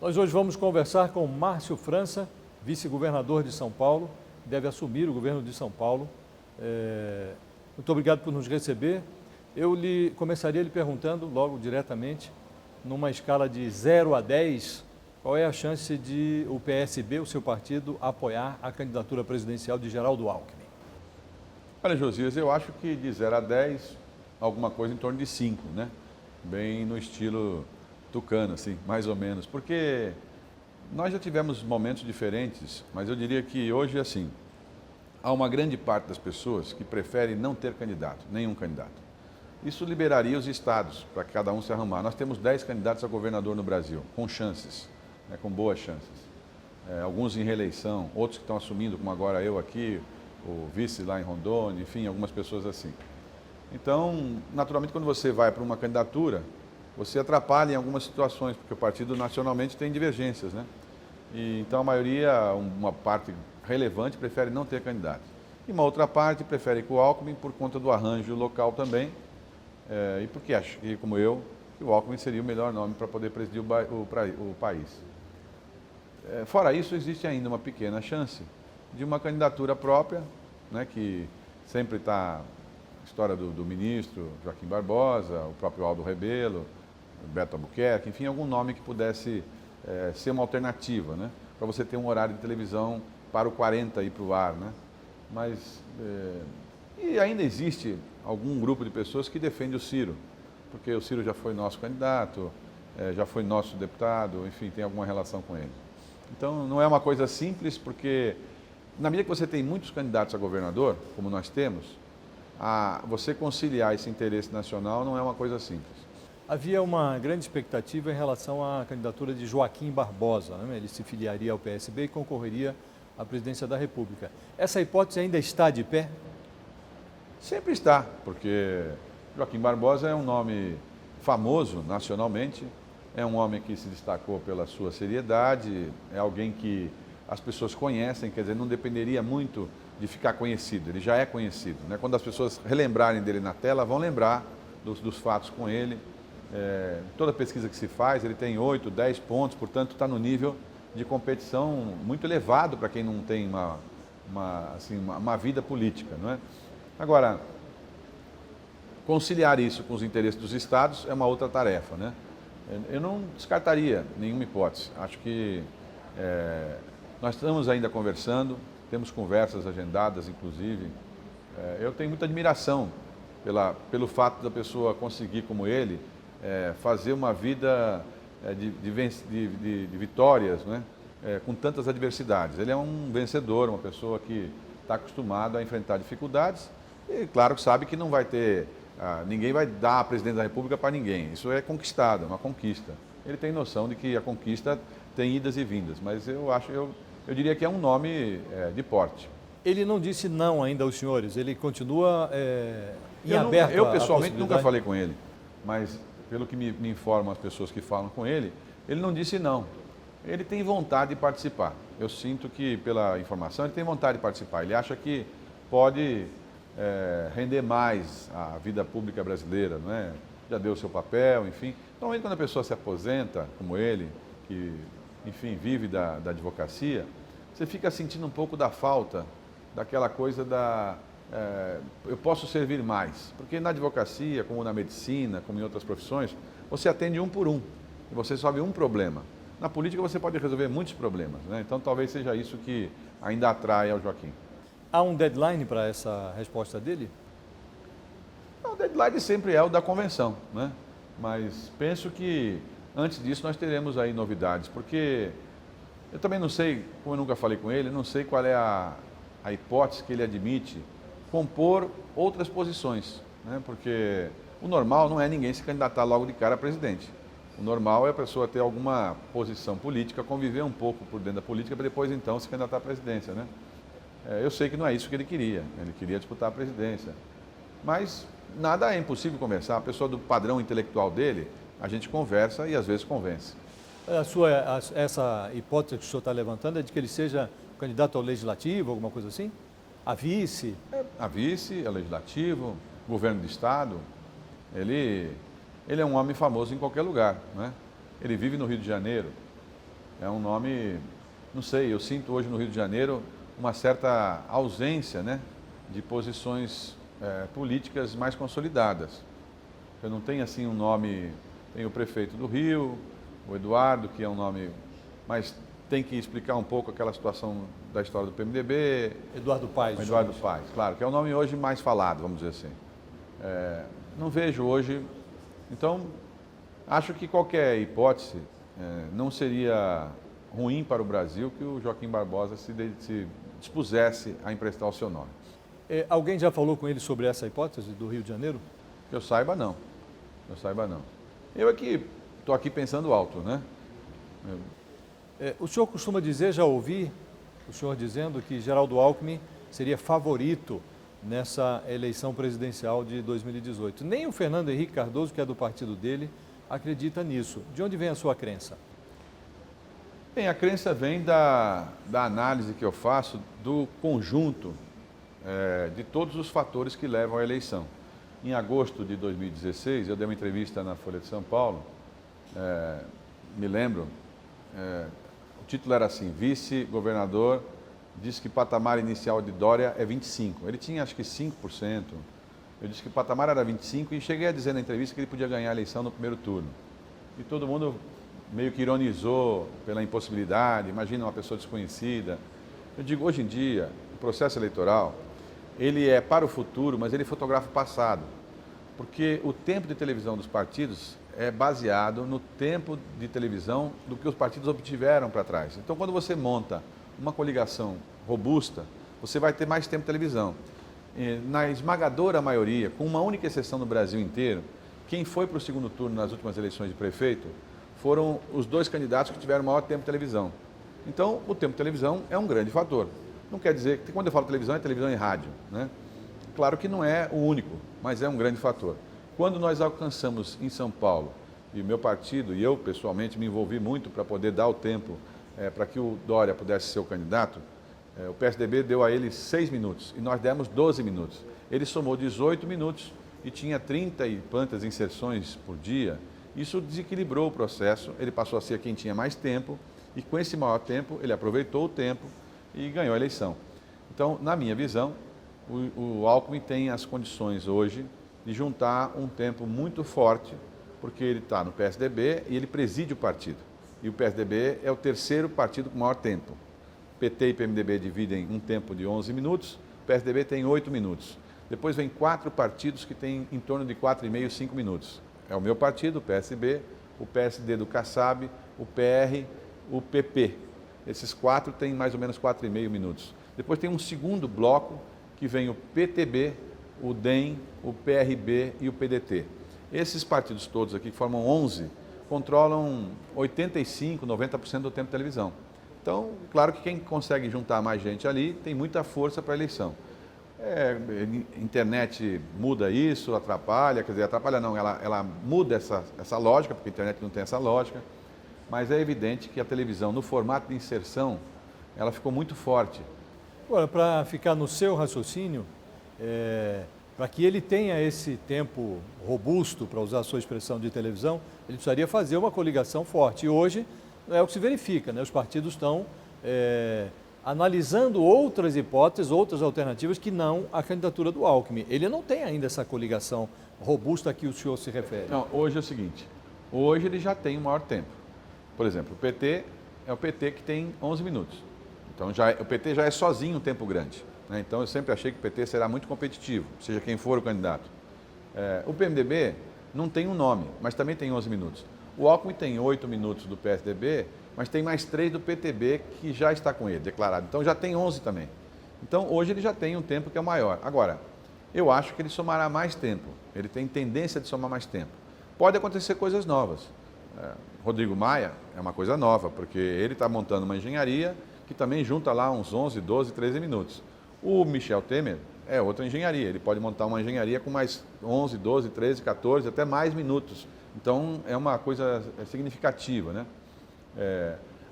Nós hoje vamos conversar com Márcio França, vice-governador de São Paulo, deve assumir o governo de São Paulo. Muito obrigado por nos receber. Eu começaria lhe perguntando, logo diretamente, numa escala de 0 a 10, qual é a chance de o PSB, o seu partido, apoiar a candidatura presidencial de Geraldo Alckmin? Olha, Josias, eu acho que de 0 a 10, alguma coisa em torno de 5, né? Bem no estilo tucano, assim, mais ou menos. Porque nós já tivemos momentos diferentes, mas eu diria que hoje, assim, há uma grande parte das pessoas que preferem não ter candidato, nenhum candidato. Isso liberaria os estados para cada um se arrumar. Nós temos 10 candidatos a governador no Brasil, com chances, né, com boas chances. Alguns em reeleição, outros que estão assumindo, como agora eu aqui, o vice lá em Rondônia, enfim, algumas pessoas assim. Então, naturalmente, quando você vai para uma candidatura, você atrapalha em algumas situações, porque o partido nacionalmente tem divergências, né? E, então, a maioria, uma parte relevante, prefere não ter candidato. E uma outra parte prefere com o Alckmin por conta do arranjo local também, e porque acho, e como eu, que o Alckmin seria o melhor nome para poder presidir o país. Fora isso, existe ainda uma pequena chance de uma candidatura própria, né, que sempre está a história do ministro Joaquim Barbosa, o próprio Aldo Rebelo, Beto Albuquerque, enfim, algum nome que pudesse ser uma alternativa, né, para você ter um horário de televisão para o 40 ir para o ar, né? Mas, e ainda existe algum grupo de pessoas que defende o Ciro, porque o Ciro já foi nosso candidato, já foi nosso deputado, enfim, tem alguma relação com ele. Então, não é uma coisa simples, porque na medida que você tem muitos candidatos a governador, como nós temos, você conciliar esse interesse nacional não é uma coisa simples. Havia uma grande expectativa em relação à candidatura de Joaquim Barbosa, né? Ele se filiaria ao PSB e concorreria à presidência da República. Essa hipótese ainda está de pé? Sempre está, porque Joaquim Barbosa é um nome famoso nacionalmente, é um homem que se destacou pela sua seriedade, é alguém que as pessoas conhecem, quer dizer, não dependeria muito de ficar conhecido, ele já é conhecido, né? Quando as pessoas relembrarem dele na tela, vão lembrar dos fatos com ele. Toda pesquisa que se faz, ele tem 8, 10 pontos, portanto está no nível de competição muito elevado para quem não tem uma vida política, não é? Agora, conciliar isso com os interesses dos estados é uma outra tarefa, né? Eu não descartaria nenhuma hipótese. Acho que nós estamos ainda conversando, temos conversas agendadas, inclusive. Eu tenho muita admiração pelo fato da pessoa conseguir, como ele, fazer uma vida de vitórias, né? Com tantas adversidades. Ele é um vencedor, uma pessoa que está acostumado a enfrentar dificuldades e, claro, sabe que não vai ter... ninguém vai dar a presidente da República para ninguém. Isso é conquistado, é uma conquista. Ele tem noção de que a conquista tem idas e vindas, mas eu diria que é um nome de porte. Ele não disse não ainda aos senhores, ele continua em aberto. Eu pessoalmente nunca falei com ele, mas pelo que me informam as pessoas que falam com ele não disse não. Ele tem vontade de participar. Eu sinto que, pela informação, ele tem vontade de participar. Ele acha que pode render mais a vida pública brasileira, não é? Já deu o seu papel, enfim. Normalmente, quando a pessoa se aposenta, como ele, que, enfim, vive da advocacia, você fica sentindo um pouco da falta daquela coisa eu posso servir mais. Porque na advocacia, como na medicina, como em outras profissões, você atende um por um e você resolve um problema. Na política você pode resolver muitos problemas, né? Então talvez seja isso que ainda atrai ao Joaquim. Há um deadline para essa resposta dele? O deadline sempre é o da convenção, né? Mas penso que antes disso nós teremos aí novidades, porque eu também não sei, como eu nunca falei com ele, não sei qual é a hipótese que ele admite compor outras posições, né? Porque o normal não é ninguém se candidatar logo de cara a presidente. O normal é a pessoa ter alguma posição política, conviver um pouco por dentro da política para depois então se candidatar à presidência, né? Eu sei que não é isso que ele queria disputar a presidência. Mas nada é impossível conversar, a pessoa do padrão intelectual dele, a gente conversa e às vezes convence. Essa hipótese que o senhor está levantando é de que ele seja candidato ao legislativo, alguma coisa assim? A vice? A vice, a legislativo, governo de estado. Ele é um homem famoso em qualquer lugar, né? Ele vive no Rio de Janeiro, É um nome, não sei, eu sinto hoje no Rio de Janeiro uma certa ausência, né, de posições políticas mais consolidadas. Eu não tenho assim um nome, tem o prefeito do Rio, o Eduardo, que é um nome, mas tem que explicar um pouco aquela situação da história do PMDB. Eduardo Paes. Eduardo Paes, claro, que é o nome hoje mais falado, vamos dizer assim. Não vejo hoje, então acho que qualquer hipótese não seria ruim para o Brasil que o Joaquim Barbosa se dispusesse a emprestar o seu nome. Alguém já falou com ele sobre essa hipótese do Rio de Janeiro? Que eu saiba, não. Eu saiba, não. Eu é que estou aqui pensando alto, né? O senhor costuma dizer, já ouvi o senhor dizendo que Geraldo Alckmin seria favorito nessa eleição presidencial de 2018. Nem o Fernando Henrique Cardoso, que é do partido dele, acredita nisso. De onde vem a sua crença? Bem, a crença vem da análise que eu faço do conjunto de todos os fatores que levam à eleição. Em agosto de 2016, eu dei uma entrevista na Folha de São Paulo, me lembro, o título era assim: vice-governador diz que patamar inicial de Dória é 25%. Ele tinha acho que 5%, eu disse que o patamar era 25% e cheguei a dizer na entrevista que ele podia ganhar a eleição no primeiro turno. E todo mundo meio que ironizou pela impossibilidade, imagina uma pessoa desconhecida. Eu digo, hoje em dia, o processo eleitoral, ele é para o futuro, mas ele fotografa o passado. Porque o tempo de televisão dos partidos é baseado no tempo de televisão do que os partidos obtiveram para trás. Então, quando você monta uma coligação robusta, você vai ter mais tempo de televisão. Na esmagadora maioria, com uma única exceção no Brasil inteiro, quem foi para o segundo turno nas últimas eleições de prefeito foram os dois candidatos que tiveram maior tempo de televisão. Então, o tempo de televisão é um grande fator. Não quer dizer que, quando eu falo televisão, é televisão e rádio, né? Claro que não é o único, mas é um grande fator. Quando nós alcançamos em São Paulo, e o meu partido, e eu pessoalmente me envolvi muito para poder dar o tempo para que o Dória pudesse ser o candidato, o PSDB deu a ele 6 minutos e nós demos 12 minutos. Ele somou 18 minutos e tinha 30 e quantas inserções por dia. Isso desequilibrou o processo, ele passou a ser quem tinha mais tempo e com esse maior tempo ele aproveitou o tempo e ganhou a eleição. Então, na minha visão, o Alckmin tem as condições hoje de juntar um tempo muito forte, porque ele está no PSDB e ele preside o partido. E o PSDB é o terceiro partido com maior tempo. PT e PMDB dividem um tempo de 11 minutos, o PSDB tem 8 minutos. Depois vem 4 partidos que têm em torno de 4,5, 5 minutos. É o meu partido, o PSB, o PSD do Kassab, o PR, o PP. Esses 4 têm mais ou menos 4,5 minutos. Depois tem um segundo bloco que vem o PTB, o DEM, o PRB e o PDT. Esses partidos todos aqui, que formam 11, controlam 85%, 90% do tempo de televisão. Então, claro que quem consegue juntar mais gente ali tem muita força para a eleição. Internet muda isso, atrapalha, quer dizer, atrapalha não, ela muda essa lógica, porque a internet não tem essa lógica, mas é evidente que a televisão, no formato de inserção, ela ficou muito forte. Agora, para ficar no seu raciocínio, para que ele tenha esse tempo robusto, para usar a sua expressão de televisão, ele precisaria fazer uma coligação forte. E hoje é o que se verifica, né? Os partidos estão analisando outras hipóteses, outras alternativas que não a candidatura do Alckmin. Ele não tem ainda essa coligação robusta a que o senhor se refere. Não, hoje é o seguinte, hoje ele já tem o maior tempo. Por exemplo, o PT é o PT que tem 11 minutos. Então o PT já é sozinho um tempo grande, né? Então eu sempre achei que o PT será muito competitivo, seja quem for o candidato. O PMDB não tem um nome, mas também tem 11 minutos. O Alckmin tem 8 minutos do PSDB, mas tem mais 3 do PTB que já está com ele, declarado. Então já tem 11 também. Então hoje ele já tem um tempo que é maior. Agora, eu acho que ele somará mais tempo. Ele tem tendência de somar mais tempo. Pode acontecer coisas novas. Rodrigo Maia é uma coisa nova, porque ele está montando uma engenharia que também junta lá uns 11, 12, 13 minutos. O Michel Temer é outra engenharia. Ele pode montar uma engenharia com mais 11, 12, 13, 14, até mais minutos. Então, é uma coisa significativa, né?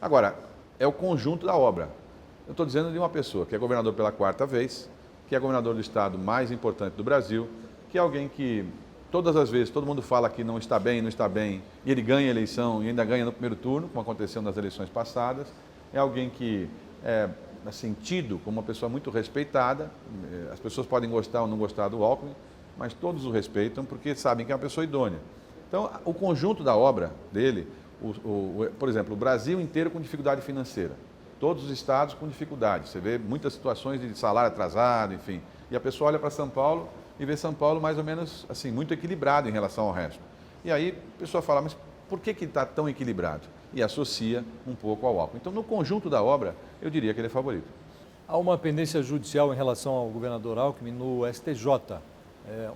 Agora, é o conjunto da obra. Eu estou dizendo de uma pessoa que é governador pela 4ª vez, que é governador do estado mais importante do Brasil, que é alguém que todas as vezes, todo mundo fala que não está bem, e ele ganha a eleição e ainda ganha no primeiro turno, como aconteceu nas eleições passadas. É alguém que é assim, tido como uma pessoa muito respeitada. As pessoas podem gostar ou não gostar do Alckmin, mas todos o respeitam porque sabem que é uma pessoa idônea. Então, o conjunto da obra dele, por exemplo, o Brasil inteiro com dificuldade financeira, todos os estados com dificuldade. Você vê muitas situações de salário atrasado, enfim. E a pessoa olha para São Paulo e vê São Paulo mais ou menos assim, muito equilibrado em relação ao resto. E aí a pessoa fala, mas por que está tão equilibrado? E associa um pouco ao Alckmin. Então, no conjunto da obra, eu diria que ele é favorito. Há uma pendência judicial em relação ao governador Alckmin no STJ,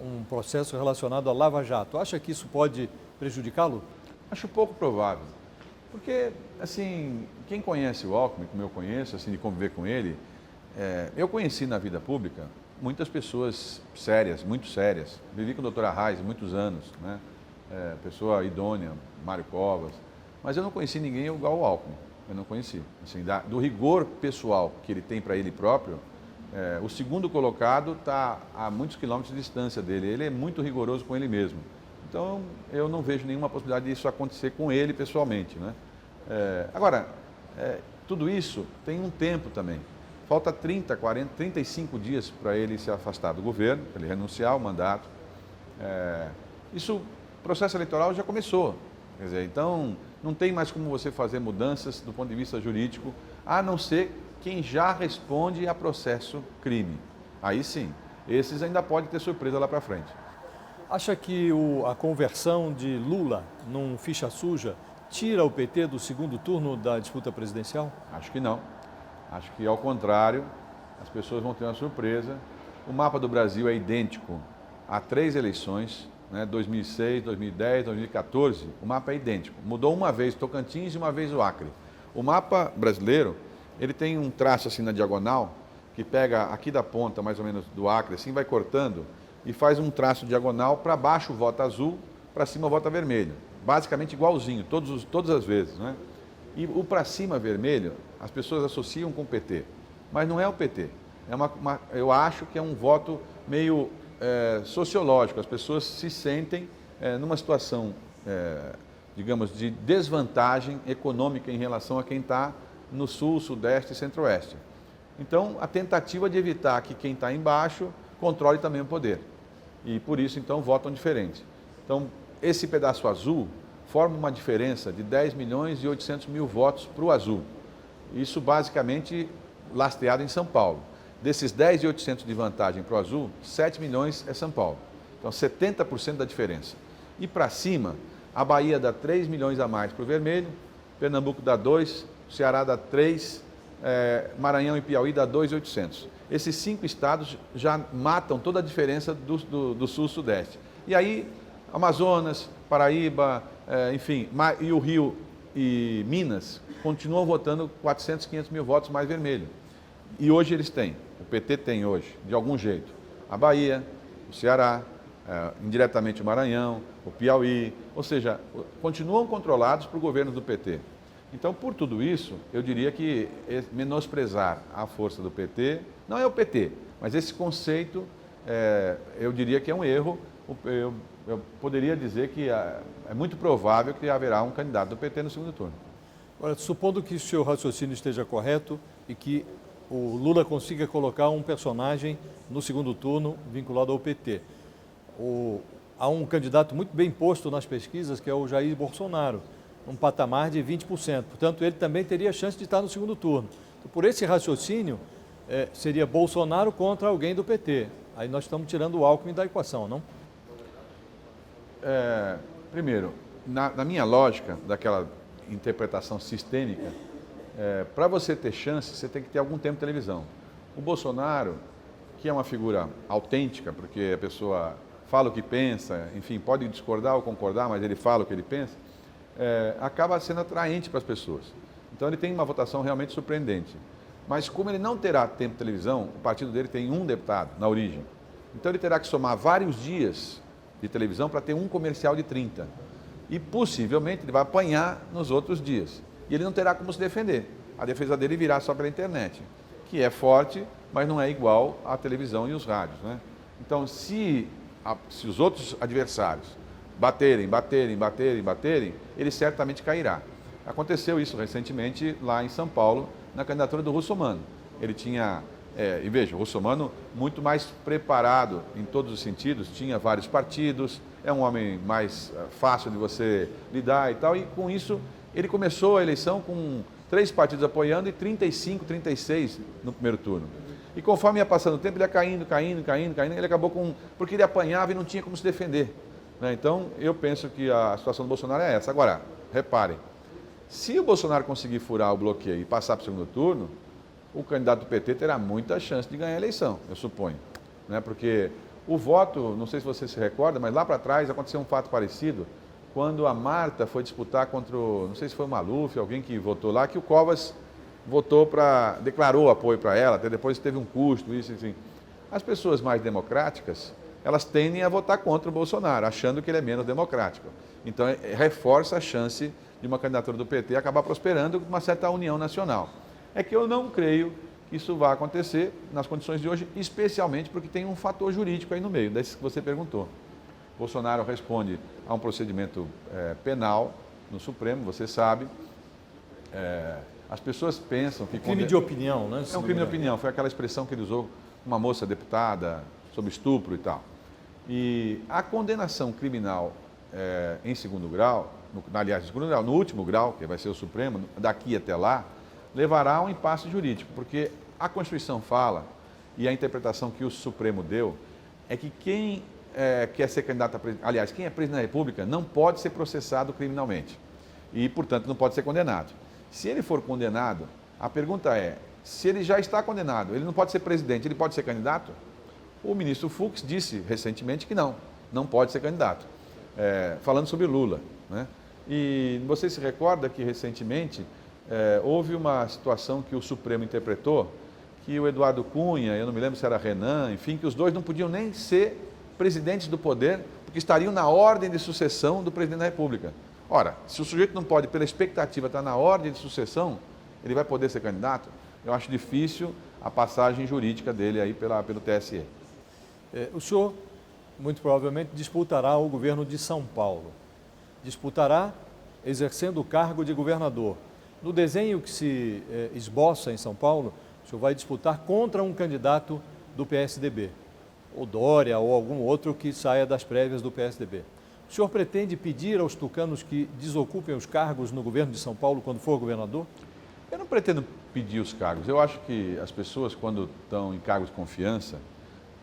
um processo relacionado à Lava Jato. Acha que isso pode prejudicá-lo? Acho pouco provável, porque, assim, quem conhece o Alckmin, como eu conheço, assim, de conviver com ele, eu conheci na vida pública muitas pessoas sérias, muito sérias. Vivi com o doutor Arraes muitos anos, né? Pessoa idônea, Mário Covas, mas eu não conheci ninguém igual ao Alckmin, eu não conheci. Assim, do rigor pessoal que ele tem para ele próprio, o segundo colocado está a muitos quilômetros de distância dele, ele é muito rigoroso com ele mesmo. Então, eu não vejo nenhuma possibilidade disso acontecer com ele pessoalmente, né? Agora, tudo isso tem um tempo também. Falta 30, 40, 35 dias para ele se afastar do governo, para ele renunciar ao mandato. O processo eleitoral já começou. Quer dizer, então, não tem mais como você fazer mudanças do ponto de vista jurídico, a não ser quem já responde a processo crime. Aí sim, esses ainda podem ter surpresa lá para frente. Acha que a conversão de Lula num ficha suja tira o PT do segundo turno da disputa presidencial? Acho que não. Acho que, ao contrário, as pessoas vão ter uma surpresa. O mapa do Brasil é idêntico a 3 eleições, né? 2006, 2010, 2014. O mapa é idêntico. Mudou uma vez Tocantins e uma vez o Acre. O mapa brasileiro, ele tem um traço assim na diagonal, que pega aqui da ponta, mais ou menos, do Acre, assim, vai cortando e faz um traço diagonal. Para baixo vota azul, para cima vota vermelho. Basicamente igualzinho, todas as vezes, né? E o para cima vermelho, as pessoas associam com o PT, mas não é o PT. Eu acho que é um voto meio sociológico. As pessoas se sentem numa situação, digamos, de desvantagem econômica em relação a quem está no sul, sudeste e centro-oeste. Então, a tentativa de evitar que quem está embaixo controle também o poder. E por isso, então, votam diferente. Então, esse pedaço azul forma uma diferença de 10 milhões e 800 mil votos para o azul. Isso basicamente lastreado em São Paulo. Desses 10 e 800 de vantagem para o azul, 7 milhões é São Paulo. Então, 70% da diferença. E para cima, a Bahia dá 3 milhões a mais para o vermelho, Pernambuco dá 2, Ceará dá 3, Maranhão e Piauí dá 2.800. Esses 5 estados já matam toda a diferença do sul-sudeste. E aí, Amazonas, Paraíba, enfim, e o Rio e Minas continuam votando 400, 500 mil votos mais vermelho. E hoje eles têm, o PT tem hoje, de algum jeito, a Bahia, o Ceará, indiretamente o Maranhão, o Piauí, ou seja, continuam controlados por governos do PT. Então, por tudo isso, eu diria que menosprezar a força do PT, não é o PT, mas esse conceito, eu diria que é um erro. Eu poderia dizer que é muito provável que haverá um candidato do PT no segundo turno. Agora, supondo que o seu raciocínio esteja correto e que o Lula consiga colocar um personagem no segundo turno vinculado ao PT. Há um candidato muito bem posto nas pesquisas, que é o Jair Bolsonaro, um patamar de 20%. Portanto, ele também teria chance de estar no segundo turno. Então, por esse raciocínio, seria Bolsonaro contra alguém do PT. Aí nós estamos tirando o Alckmin da equação, não? Primeiro, na minha lógica, daquela interpretação sistêmica, para você ter chance, você tem que ter algum tempo de televisão. O Bolsonaro, que é uma figura autêntica, porque a pessoa fala o que pensa, enfim, pode discordar ou concordar, mas ele fala o que ele pensa, acaba sendo atraente para as pessoas. Então ele tem uma votação realmente surpreendente. Mas como ele não terá tempo de televisão, o partido dele tem um deputado na origem. Então ele terá que somar vários dias de televisão para ter um comercial de 30. E possivelmente ele vai apanhar nos outros dias. E ele não terá como se defender. A defesa dele virá só pela internet, que é forte, mas não é igual à televisão e os rádios, né? Então, se se os outros adversários baterem, ele certamente cairá. Aconteceu isso recentemente lá em São Paulo, na candidatura do Russomano. Ele tinha, e veja, o Russomano muito mais preparado em todos os sentidos, tinha vários partidos, é um homem mais fácil de você lidar e tal, e com isso ele começou a eleição com 3 partidos apoiando e 35, 36 no primeiro turno. E conforme ia passando o tempo, ele ia caindo, ele acabou com... porque ele apanhava e não tinha como se defender. Né? Então, eu penso que a situação do Bolsonaro é essa. Agora, reparem, se o Bolsonaro conseguir furar o bloqueio e passar para o segundo turno, o candidato do PT terá muita chance de ganhar a eleição, eu suponho. Né? Porque o voto, não sei se você se recorda, mas lá para trás aconteceu um fato parecido, quando a Marta foi disputar contra o, não sei se foi o Maluf, alguém que votou lá, que o Covas declarou apoio para ela, até depois teve um custo, isso, enfim. As pessoas mais democráticas, elas tendem a votar contra o Bolsonaro, achando que ele é menos democrático. Então, reforça a chance de uma candidatura do PT acabar prosperando com uma certa união nacional. É que eu não creio que isso vá acontecer nas condições de hoje, especialmente porque tem um fator jurídico aí no meio, desse que você perguntou. Bolsonaro responde a um procedimento penal no Supremo, você sabe. As pessoas pensam que... Crime de opinião, né? É um crime de opinião, foi aquela expressão que ele usou, uma moça deputada, sobre estupro e tal. E a condenação criminal em segundo grau, no último grau, que vai ser o Supremo, daqui até lá, levará a um impasse jurídico, porque a Constituição fala, e a interpretação que o Supremo deu, é que quem quer ser candidato a presidente, aliás, quem é presidente da República não pode ser processado criminalmente e, portanto, não pode ser condenado. Se ele for condenado, a pergunta é, se ele já está condenado, ele não pode ser presidente, ele pode ser candidato? O ministro Fux disse recentemente que não pode ser candidato, falando sobre Lula. Né? E você se recorda que recentemente houve uma situação que o Supremo interpretou, que o Eduardo Cunha, eu não me lembro se era Renan, enfim, que os dois não podiam nem ser presidentes do poder, porque estariam na ordem de sucessão do presidente da República. Ora, se o sujeito não pode, pela expectativa, estar na ordem de sucessão, ele vai poder ser candidato? Eu acho difícil a passagem jurídica dele aí pelo TSE. O senhor, muito provavelmente, disputará o governo de São Paulo. Disputará exercendo o cargo de governador. No desenho que se esboça em São Paulo, o senhor vai disputar contra um candidato do PSDB, ou Dória, ou algum outro que saia das prévias do PSDB. O senhor pretende pedir aos tucanos que desocupem os cargos no governo de São Paulo quando for governador? Eu não pretendo pedir os cargos. Eu acho que as pessoas, quando estão em cargos de confiança,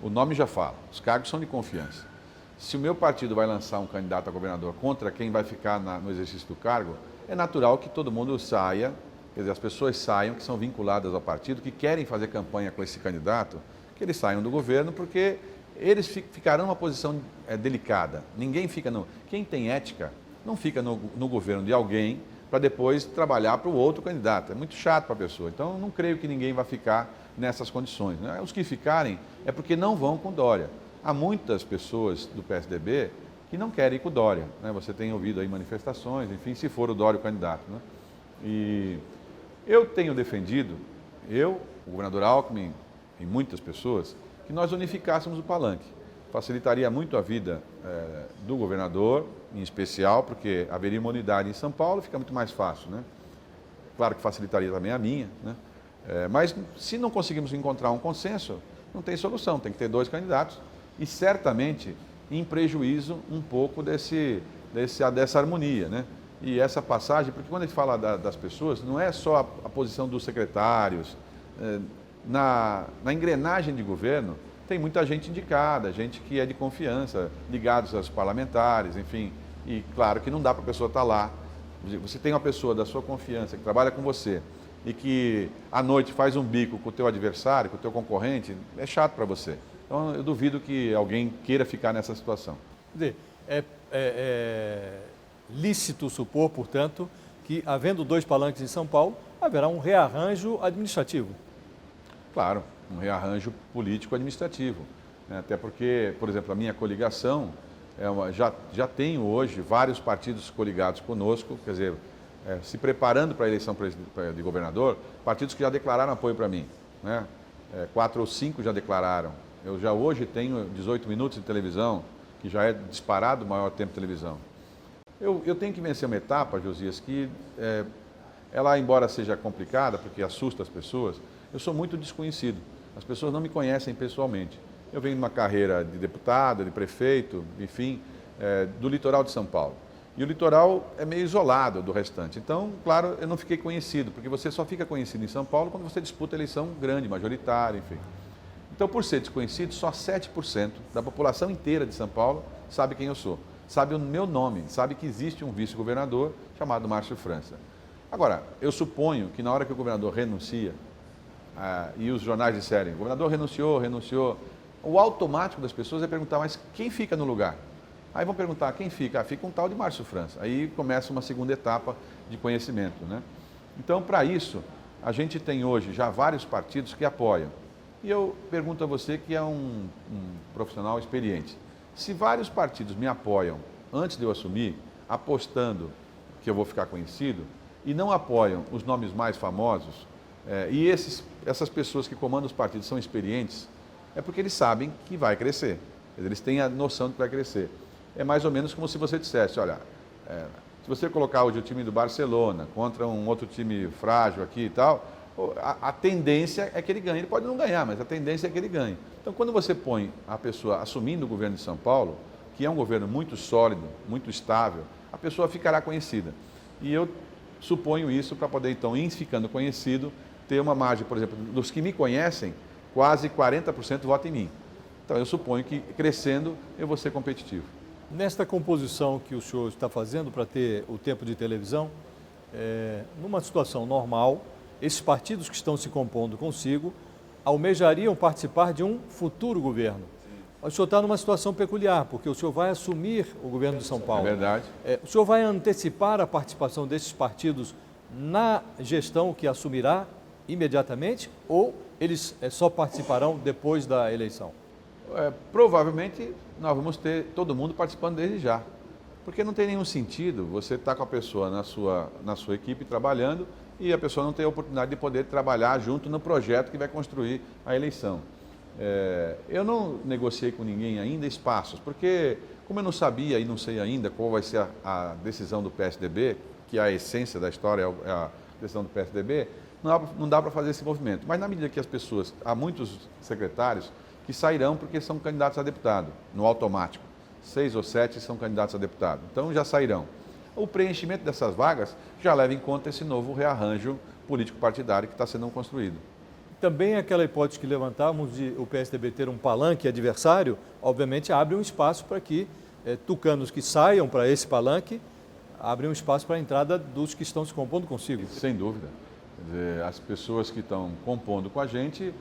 o nome já fala, os cargos são de confiança. Se o meu partido vai lançar um candidato a governador contra quem vai ficar no exercício do cargo, é natural que todo mundo saia, quer dizer, as pessoas saiam que são vinculadas ao partido, que querem fazer campanha com esse candidato, que eles saiam do governo, porque eles ficarão numa posição delicada. Ninguém fica Quem tem ética não fica no governo de alguém para depois trabalhar para o outro candidato. É muito chato para a pessoa. Então, eu não creio que ninguém vai ficar nessas condições. Né? Os que ficarem é porque não vão com Dória. Há muitas pessoas do PSDB que não querem ir com o Dória. Né? Você tem ouvido aí manifestações, enfim, se for o Dória o candidato. Né? E eu tenho defendido, o governador Alckmin e muitas pessoas, que nós unificássemos o palanque. Facilitaria muito a vida do governador, em especial, porque haveria uma unidade em São Paulo, fica muito mais fácil. Né? Claro que facilitaria também a minha, né? Mas se não conseguimos encontrar um consenso, não tem solução, tem que ter 2 candidatos e certamente em prejuízo um pouco dessa harmonia. Né? E essa passagem, porque quando a gente fala das pessoas, não é só a posição dos secretários, na engrenagem de governo, tem muita gente indicada, gente que é de confiança, ligados aos parlamentares, enfim. E claro que não dá para a pessoa estar lá. Você tem uma pessoa da sua confiança que trabalha com você e que à noite faz um bico com o teu adversário, com o teu concorrente, é chato para você. Então eu duvido que alguém queira ficar nessa situação. Quer dizer, é lícito supor, portanto, que havendo 2 palanques em São Paulo, haverá um rearranjo administrativo. Claro, um rearranjo político-administrativo. Né? Até porque, por exemplo, a minha coligação, já tem hoje vários partidos coligados conosco, quer dizer, se preparando para a eleição de governador, partidos que já declararam apoio para mim. Né? 4 ou 5 já declararam. Eu já hoje tenho 18 minutos de televisão, que já é disparado o maior tempo de televisão. Eu tenho que vencer uma etapa, Josias, que ela, embora seja complicada, porque assusta as pessoas, eu sou muito desconhecido. As pessoas não me conhecem pessoalmente. Eu venho de uma carreira de deputado, de prefeito, enfim, do litoral de São Paulo. E o litoral é meio isolado do restante. Então, claro, eu não fiquei conhecido, porque você só fica conhecido em São Paulo quando você disputa eleição grande, majoritária, enfim. Então, por ser desconhecido, só 7% da população inteira de São Paulo sabe quem eu sou, sabe o meu nome, sabe que existe um vice-governador chamado Márcio França. Agora, eu suponho que na hora que o governador renuncia, e os jornais disserem, o governador renunciou, o automático das pessoas é perguntar, mas quem fica no lugar? Aí vão perguntar, quem fica? Fica um tal de Márcio França. Aí começa uma segunda etapa de conhecimento, né? Então, para isso, a gente tem hoje já vários partidos que apoiam. E eu pergunto a você, que é um profissional experiente, se vários partidos me apoiam antes de eu assumir, apostando que eu vou ficar conhecido, e não apoiam os nomes mais famosos, e essas pessoas que comandam os partidos são experientes, é porque eles sabem que vai crescer. Eles têm a noção de que vai crescer. É mais ou menos como se você dissesse, olha, se você colocar hoje o time do Barcelona contra um outro time frágil aqui e tal, a tendência é que ele ganhe. Ele pode não ganhar, mas a tendência é que ele ganhe. Então, quando você põe a pessoa assumindo o governo de São Paulo, que é um governo muito sólido, muito estável, a pessoa ficará conhecida. E eu suponho isso para poder, então, ir ficando conhecido, ter uma margem, por exemplo, dos que me conhecem, quase 40% votam em mim. Então, eu suponho que, crescendo, eu vou ser competitivo. Nesta composição que o senhor está fazendo para ter o tempo de televisão, numa situação normal, esses partidos que estão se compondo consigo almejariam participar de um futuro governo. O senhor está numa situação peculiar, porque o senhor vai assumir o governo de São Paulo. É verdade. O senhor vai antecipar a participação desses partidos na gestão que assumirá imediatamente ou eles só participarão depois da eleição? Provavelmente nós vamos ter todo mundo participando desde já. Porque não tem nenhum sentido você estar com a pessoa na sua equipe trabalhando e a pessoa não ter a oportunidade de poder trabalhar junto no projeto que vai construir a eleição. Eu não negociei com ninguém ainda espaços, porque como eu não sabia e não sei ainda qual vai ser a decisão do PSDB, que é a essência da história, é a decisão do PSDB, não dá para fazer esse movimento. Mas na medida que as pessoas, há muitos secretários que sairão porque são candidatos a deputado, no automático. 6 ou 7 são candidatos a deputado, então já sairão. O preenchimento dessas vagas já leva em conta esse novo rearranjo político-partidário que está sendo construído. Também aquela hipótese que levantávamos de o PSDB ter um palanque adversário, obviamente abre um espaço para que tucanos que saiam para esse palanque, abre um espaço para a entrada dos que estão se compondo consigo. Sem dúvida. Quer dizer, as pessoas que estão compondo com a gente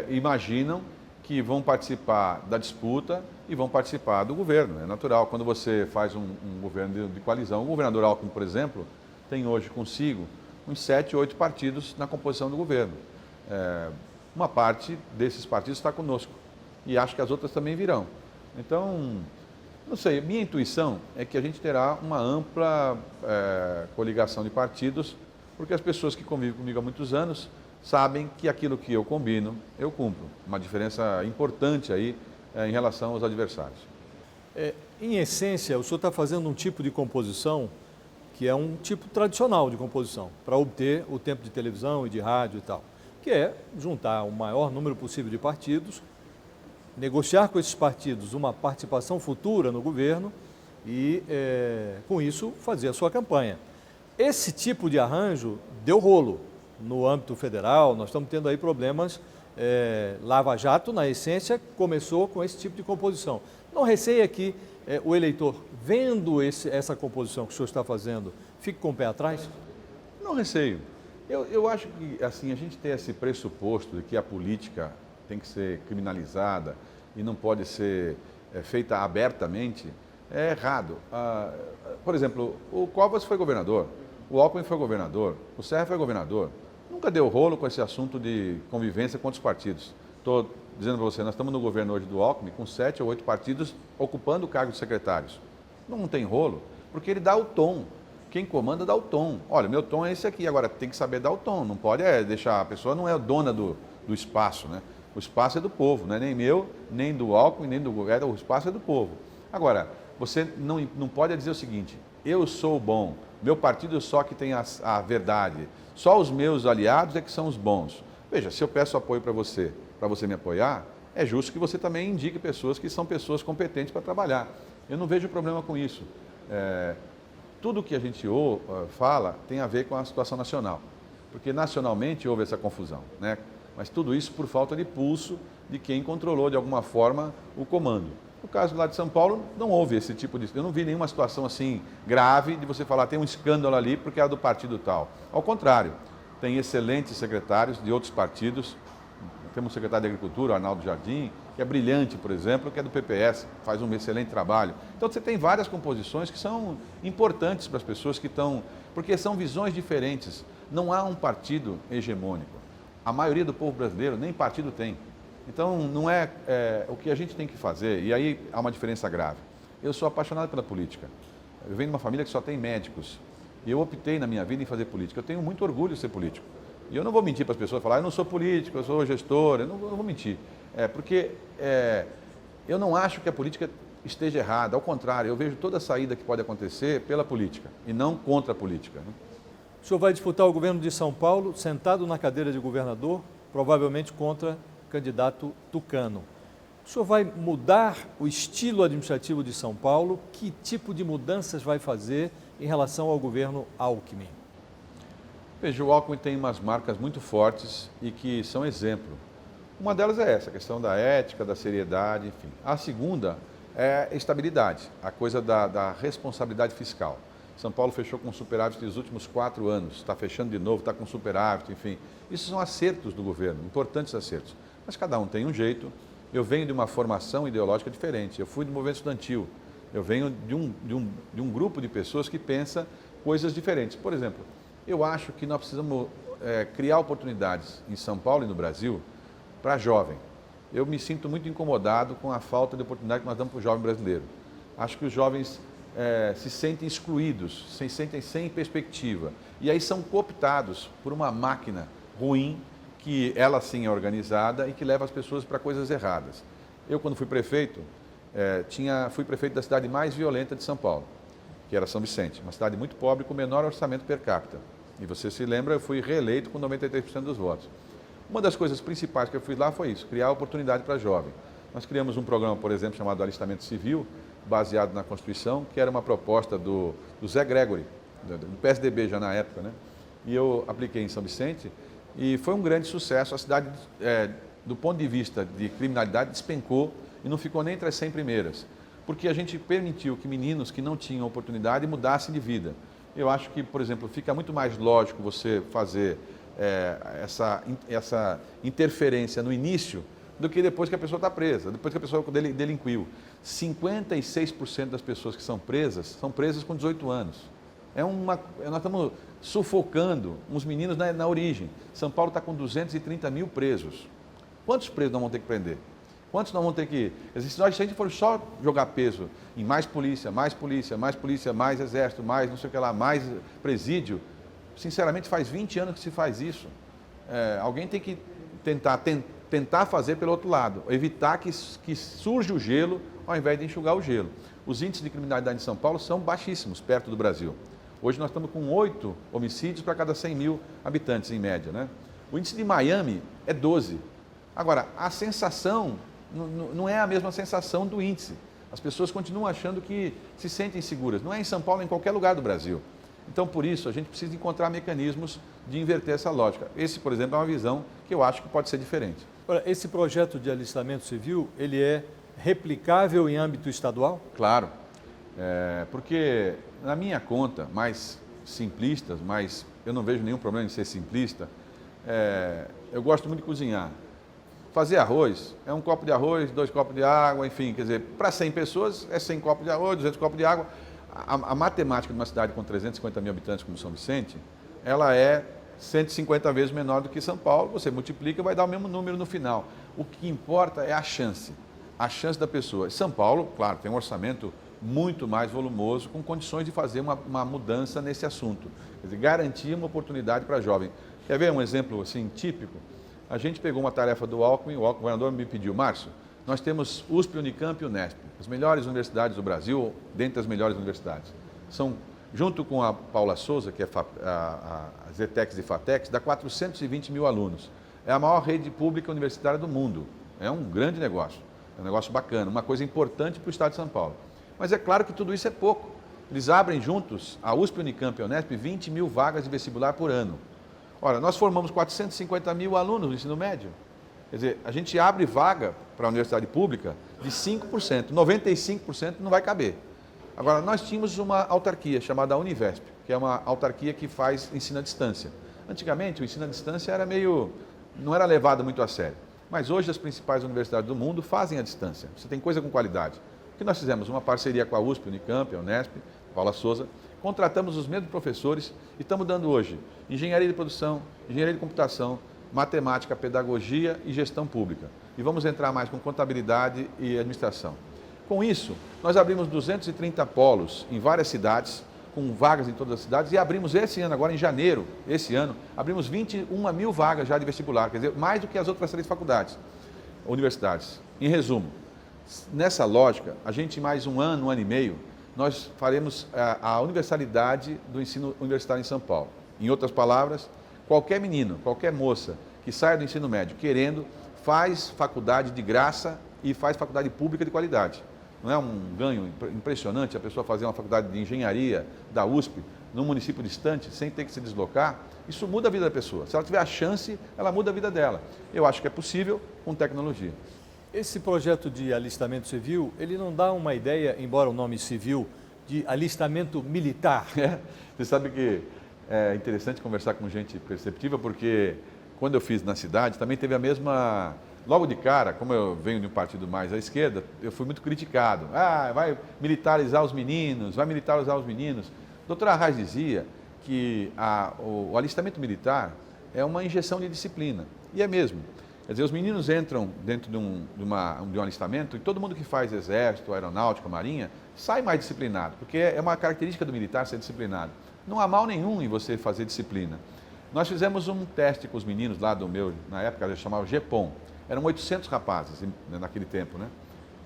imaginam que vão participar da disputa e vão participar do governo. É natural, quando você faz um governo de coalizão, o governador Alckmin, por exemplo, tem hoje consigo uns 7, 8 partidos na composição do governo. Uma parte desses partidos está conosco e acho que as outras também virão. Então, não sei, minha intuição é que a gente terá uma ampla coligação de partidos, porque as pessoas que convivem comigo há muitos anos sabem que aquilo que eu combino, eu cumpro. Uma diferença importante aí em relação aos adversários. Em essência, o senhor está fazendo um tipo de composição que é um tipo tradicional de composição, para obter o tempo de televisão e de rádio e tal, que é juntar o maior número possível de partidos, negociar com esses partidos uma participação futura no governo e, com isso, fazer a sua campanha. Esse tipo de arranjo deu rolo no âmbito federal, nós estamos tendo aí problemas. Lava Jato, na essência, começou com esse tipo de composição. Não receia que o eleitor, vendo essa composição que o senhor está fazendo, fique com o pé atrás? Não receio. Eu acho que assim, a gente tem esse pressuposto de que a política tem que ser criminalizada e não pode ser feita abertamente, é errado. Por exemplo, o Covas foi governador, o Alckmin foi governador, o Serra foi governador. Nunca deu rolo com esse assunto de convivência com outros partidos. Estou dizendo para você, nós estamos no governo hoje do Alckmin com 7 ou 8 partidos ocupando o cargo de secretários. Não tem rolo, porque ele dá o tom. Quem comanda dá o tom. Olha, meu tom é esse aqui, agora tem que saber dar o tom. Não pode deixar, a pessoa não é dona do espaço, né? O espaço é do povo, não é nem meu, nem do Alckmin, nem do governo, o espaço é do povo. Agora, você não pode dizer o seguinte, eu sou bom, meu partido só que tem a verdade, só os meus aliados é que são os bons. Veja, se eu peço apoio para você me apoiar, é justo que você também indique pessoas que são pessoas competentes para trabalhar. Eu não vejo problema com isso. Tudo que a gente fala tem a ver com a situação nacional, porque nacionalmente houve essa confusão, né? Mas tudo isso por falta de pulso de quem controlou de alguma forma o comando. No caso lá de São Paulo, não houve esse tipo de... Eu não vi nenhuma situação assim grave de você falar tem um escândalo ali porque era do partido tal. Ao contrário, tem excelentes secretários de outros partidos. Temos o secretário de Agricultura, Arnaldo Jardim, que é brilhante, por exemplo, que é do PPS, faz um excelente trabalho. Então você tem várias composições que são importantes para as pessoas que estão... Porque são visões diferentes. Não há um partido hegemônico. A maioria do povo brasileiro nem partido tem. Então, não é o que a gente tem que fazer, e aí há uma diferença grave. Eu sou apaixonado pela política. Eu venho de uma família que só tem médicos. E eu optei na minha vida em fazer política. Eu tenho muito orgulho de ser político. E eu não vou mentir para as pessoas, falar, eu não sou político, eu sou gestor, eu não vou mentir. Porque eu não acho que a política esteja errada. Ao contrário, eu vejo toda a saída que pode acontecer pela política, e não contra a política, né? O senhor vai disputar o governo de São Paulo, sentado na cadeira de governador, provavelmente contra o candidato Tucano. O senhor vai mudar o estilo administrativo de São Paulo? Que tipo de mudanças vai fazer em relação ao governo Alckmin? Veja, o Alckmin tem umas marcas muito fortes e que são exemplo. Uma delas é essa, a questão da ética, da seriedade, enfim. A segunda é a estabilidade, a coisa da responsabilidade fiscal. São Paulo fechou com superávit nos últimos 4 anos, está fechando de novo, está com superávit, enfim. Isso são acertos do governo, importantes acertos. Mas cada um tem um jeito. Eu venho de uma formação ideológica diferente. Eu fui do movimento estudantil. Eu venho de um grupo de pessoas que pensa coisas diferentes. Por exemplo, eu acho que nós precisamos criar oportunidades em São Paulo e no Brasil para jovem. Eu me sinto muito incomodado com a falta de oportunidade que nós damos para o jovem brasileiro. Acho que os jovens se sentem excluídos, se sentem sem perspectiva. E aí são cooptados por uma máquina ruim, que ela sim é organizada e que leva as pessoas para coisas erradas. Eu, quando fui prefeito, fui prefeito da cidade mais violenta de São Paulo, que era São Vicente, uma cidade muito pobre com o menor orçamento per capita. E você se lembra, eu fui reeleito com 93% dos votos. Uma das coisas principais que eu fiz lá foi isso, criar oportunidade para jovem. Nós criamos um programa, por exemplo, chamado Alistamento Civil, baseado na Constituição, que era uma proposta do Zé Gregory, do PSDB já na época, né? E eu apliquei em São Vicente e foi um grande sucesso. A cidade, do ponto de vista de criminalidade, despencou e não ficou nem entre as 100 primeiras, porque a gente permitiu que meninos que não tinham oportunidade mudassem de vida. Eu acho que, por exemplo, fica muito mais lógico você fazer essa interferência no início do que depois que a pessoa está presa, depois que a pessoa delinquiu. 56% das pessoas que são presas com 18 anos. Nós estamos sufocando uns meninos na origem. São Paulo está com 230 mil presos. Quantos presos nós vamos ter que prender? Quantos nós vamos ter que... Se a gente for só jogar peso em mais polícia, mais polícia, mais polícia, mais exército, mais não sei o que lá, mais presídio, sinceramente faz 20 anos que se faz isso. Alguém tem que tentar fazer pelo outro lado, evitar que surja o gelo ao invés de enxugar o gelo. Os índices de criminalidade em São Paulo são baixíssimos, perto do Brasil. Hoje nós estamos com 8 homicídios para cada 100 mil habitantes, em média, né? O índice de Miami é 12. Agora, a sensação não é a mesma sensação do índice. As pessoas continuam achando que se sentem seguras. Não é em São Paulo, é em qualquer lugar do Brasil. Então, por isso, a gente precisa encontrar mecanismos de inverter essa lógica. Esse, por exemplo, é uma visão que eu acho que pode ser diferente. Ora, esse projeto de alistamento civil, ele é replicável em âmbito estadual? Claro, porque na minha conta, mais simplistas, mas eu não vejo nenhum problema em ser simplista, eu gosto muito de cozinhar. Fazer arroz é um copo de arroz, 2 copos de água, enfim, quer dizer, para 100 pessoas é 100 copos de arroz, 200 copos de água. A matemática de uma cidade com 350 mil habitantes como São Vicente, ela é 150 vezes menor do que São Paulo, você multiplica e vai dar o mesmo número no final. O que importa é a chance da pessoa. São Paulo, claro, tem um orçamento muito mais volumoso, com condições de fazer uma mudança nesse assunto. Quer dizer, garantir uma oportunidade para jovem. Quer ver um exemplo assim, típico? a gente pegou uma tarefa do Alckmin, o governador me pediu, Márcio, nós temos USP, Unicamp e Unesp, as melhores universidades do Brasil, dentre as melhores universidades. São, junto com a Paula Souza, que é a Zetex e Fatex, dá 420 mil alunos. É a maior rede pública universitária do mundo. É um grande negócio, é um negócio bacana, uma coisa importante para o Estado de São Paulo. Mas é claro que tudo isso é pouco. Eles abrem juntos, a USP, Unicamp e a Unesp, 20 mil vagas de vestibular por ano. Ora, nós formamos 450 mil alunos no ensino médio. Quer dizer, a gente abre vaga para a universidade pública de 5%, 95% não vai caber. Agora, nós tínhamos uma autarquia chamada Univesp, que é uma autarquia que faz ensino à distância. Antigamente, o ensino à distância era não era levado muito a sério. Mas hoje as principais universidades do mundo fazem à distância. Você tem coisa com qualidade. O que nós fizemos? Uma parceria com a USP, Unicamp, a Unesp, Paula Souza, contratamos os mesmos professores e estamos dando hoje engenharia de produção, engenharia de computação, matemática, pedagogia e gestão pública. E vamos entrar mais com contabilidade e administração. Com isso, nós abrimos 230 polos em várias cidades, com vagas em todas as cidades, e abrimos esse ano, agora em janeiro, abrimos 21 mil vagas já de vestibular, quer dizer, mais do que as outras 3 faculdades, universidades. Em resumo, nessa lógica, a gente mais um ano e meio, nós faremos a universalidade do ensino universitário em São Paulo. Em outras palavras, qualquer menino, qualquer moça que saia do ensino médio querendo, faz faculdade de graça e faz faculdade pública de qualidade. Não é um ganho impressionante a pessoa fazer uma faculdade de engenharia da USP num município distante, sem ter que se deslocar? Isso muda a vida da pessoa. Se ela tiver a chance, ela muda a vida dela. Eu acho que é possível com tecnologia. Esse projeto de alistamento civil, ele não dá uma ideia, embora o nome civil, de alistamento militar? Você sabe que é interessante conversar com gente perceptiva, porque quando eu fiz na cidade, também teve a mesma... Logo de cara, como eu venho de um partido mais à esquerda, eu fui muito criticado. Vai militarizar os meninos, vai militarizar os meninos. A doutora Arraes dizia que o alistamento militar é uma injeção de disciplina. E é mesmo. Quer dizer, os meninos entram dentro de um alistamento e todo mundo que faz exército, aeronáutica, marinha, sai mais disciplinado, porque é uma característica do militar ser disciplinado. Não há mal nenhum em você fazer disciplina. Nós fizemos um teste com os meninos lá na época, eles chamavam GEPOM. Eram 800 rapazes naquele tempo, né?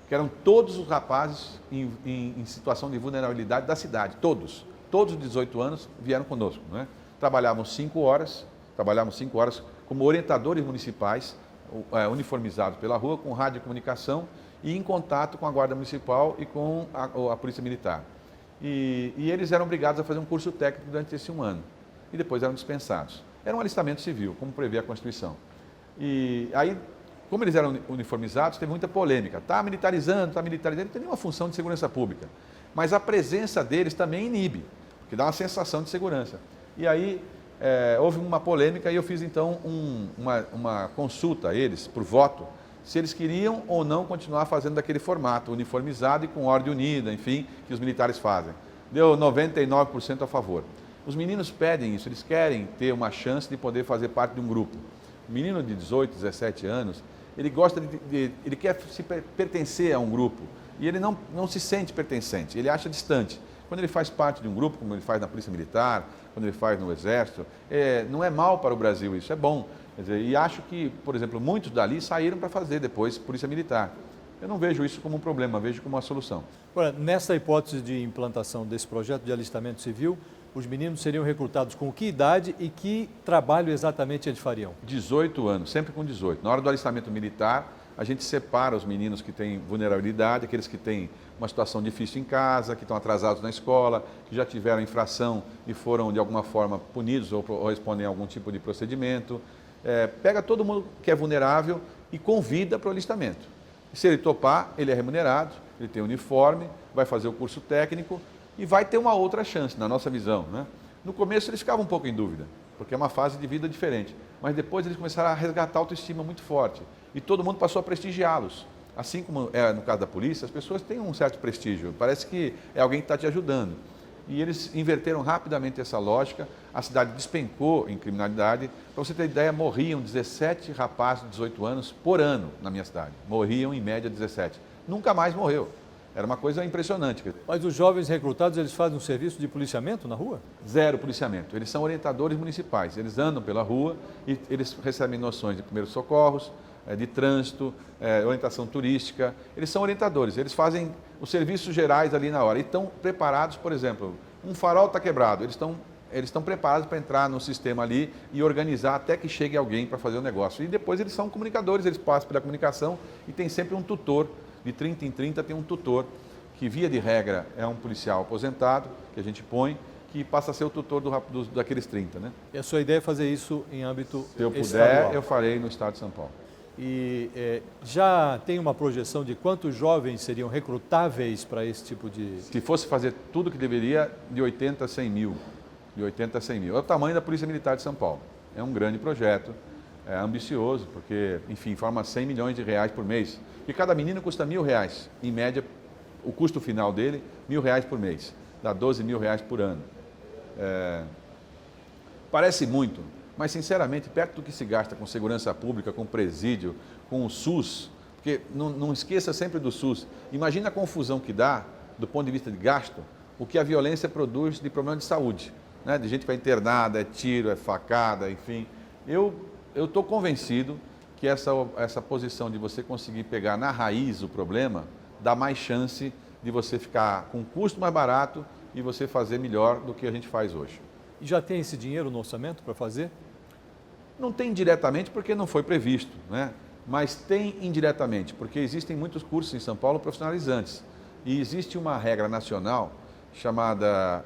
Que eram todos os rapazes em situação de vulnerabilidade da cidade, todos. Todos os 18 anos vieram conosco, né? Trabalhavam 5 horas como orientadores municipais, uniformizados pela rua, com rádio e comunicação e em contato com a Guarda Municipal e com a Polícia Militar. E eles eram obrigados a fazer um curso técnico durante esse um ano. E depois eram dispensados. Era um alistamento civil, como prevê a Constituição. E aí, como eles eram uniformizados, teve muita polêmica. Está militarizando, não tem nenhuma função de segurança pública. Mas a presença deles também inibe, porque dá uma sensação de segurança. E aí, houve uma polêmica e eu fiz então uma consulta a eles, por voto, se eles queriam ou não continuar fazendo daquele formato, uniformizado e com ordem unida, enfim, que os militares fazem. Deu 99% a favor. Os meninos pedem isso, eles querem ter uma chance de poder fazer parte de um grupo. O menino de 18, 17 anos, ele gosta ele quer pertencer a um grupo e ele não se sente pertencente, ele acha distante. Quando ele faz parte de um grupo, como ele faz na Polícia Militar, quando ele faz no Exército, não é mal para o Brasil isso, é bom. Quer dizer, e acho que, por exemplo, muitos dali saíram para fazer depois Polícia Militar. Eu não vejo isso como um problema, vejo como uma solução. Agora, nessa hipótese de implantação desse projeto de alistamento civil, os meninos seriam recrutados com que idade e que trabalho exatamente eles fariam? 18 anos, sempre com 18. Na hora do alistamento militar, a gente separa os meninos que têm vulnerabilidade, aqueles que têm uma situação difícil em casa, que estão atrasados na escola, que já tiveram infração e foram de alguma forma punidos ou respondem a algum tipo de procedimento. Pega todo mundo que é vulnerável e convida para o alistamento. Se ele topar, ele é remunerado, ele tem uniforme, vai fazer o curso técnico e vai ter uma outra chance, na nossa visão, né? No começo eles ficavam um pouco em dúvida, porque é uma fase de vida diferente, mas depois eles começaram a resgatar a autoestima muito forte e todo mundo passou a prestigiá-los. Assim como é no caso da polícia, as pessoas têm um certo prestígio, parece que é alguém que está te ajudando. E eles inverteram rapidamente essa lógica, a cidade despencou em criminalidade. Para você ter ideia, morriam 17 rapazes de 18 anos por ano na minha cidade. Morriam em média 17. Nunca mais morreu. Era uma coisa impressionante. Mas os jovens recrutados, eles fazem um serviço de policiamento na rua? Zero policiamento. Eles são orientadores municipais. Eles andam pela rua e eles recebem noções de primeiros socorros, de trânsito, orientação turística. Eles são orientadores. Eles fazem os serviços gerais ali na hora. E estão preparados, por exemplo, um farol está quebrado. Eles estão preparados para entrar no sistema ali e organizar até que chegue alguém para fazer o negócio. E depois eles são comunicadores, eles passam pela comunicação e tem sempre um tutor. De 30 em 30 tem um tutor, que via de regra é um policial aposentado, que a gente põe, que passa a ser o tutor daqueles 30. Né? E a sua ideia é fazer isso em âmbito Se eu estadual? puder, eu farei no estado de São Paulo. E já tem uma projeção de quantos jovens seriam recrutáveis para esse tipo de... Se fosse fazer tudo o que deveria, de 80 a 100 mil. De 80 a 100 mil. É o tamanho da Polícia Militar de São Paulo. É um grande projeto, é ambicioso, porque, enfim, forma 100 milhões de reais por mês. E cada menino custa R$1.000. Em média, o custo final dele, R$1.000 por mês. Dá R$12.000 por ano. Parece muito, mas, sinceramente, perto do que se gasta com segurança pública, com presídio, com o SUS, porque não esqueça sempre do SUS. Imagina a confusão que dá, do ponto de vista de gasto, o que a violência produz de problema de saúde. Né? De gente que vai internada, é tiro, é facada, enfim. Eu estou convencido que essa posição de você conseguir pegar na raiz o problema dá mais chance de você ficar com um custo mais barato e você fazer melhor do que a gente faz hoje. E já tem esse dinheiro no orçamento para fazer? Não tem diretamente porque não foi previsto, né? Mas tem indiretamente, porque existem muitos cursos em São Paulo profissionalizantes. E existe uma regra nacional chamada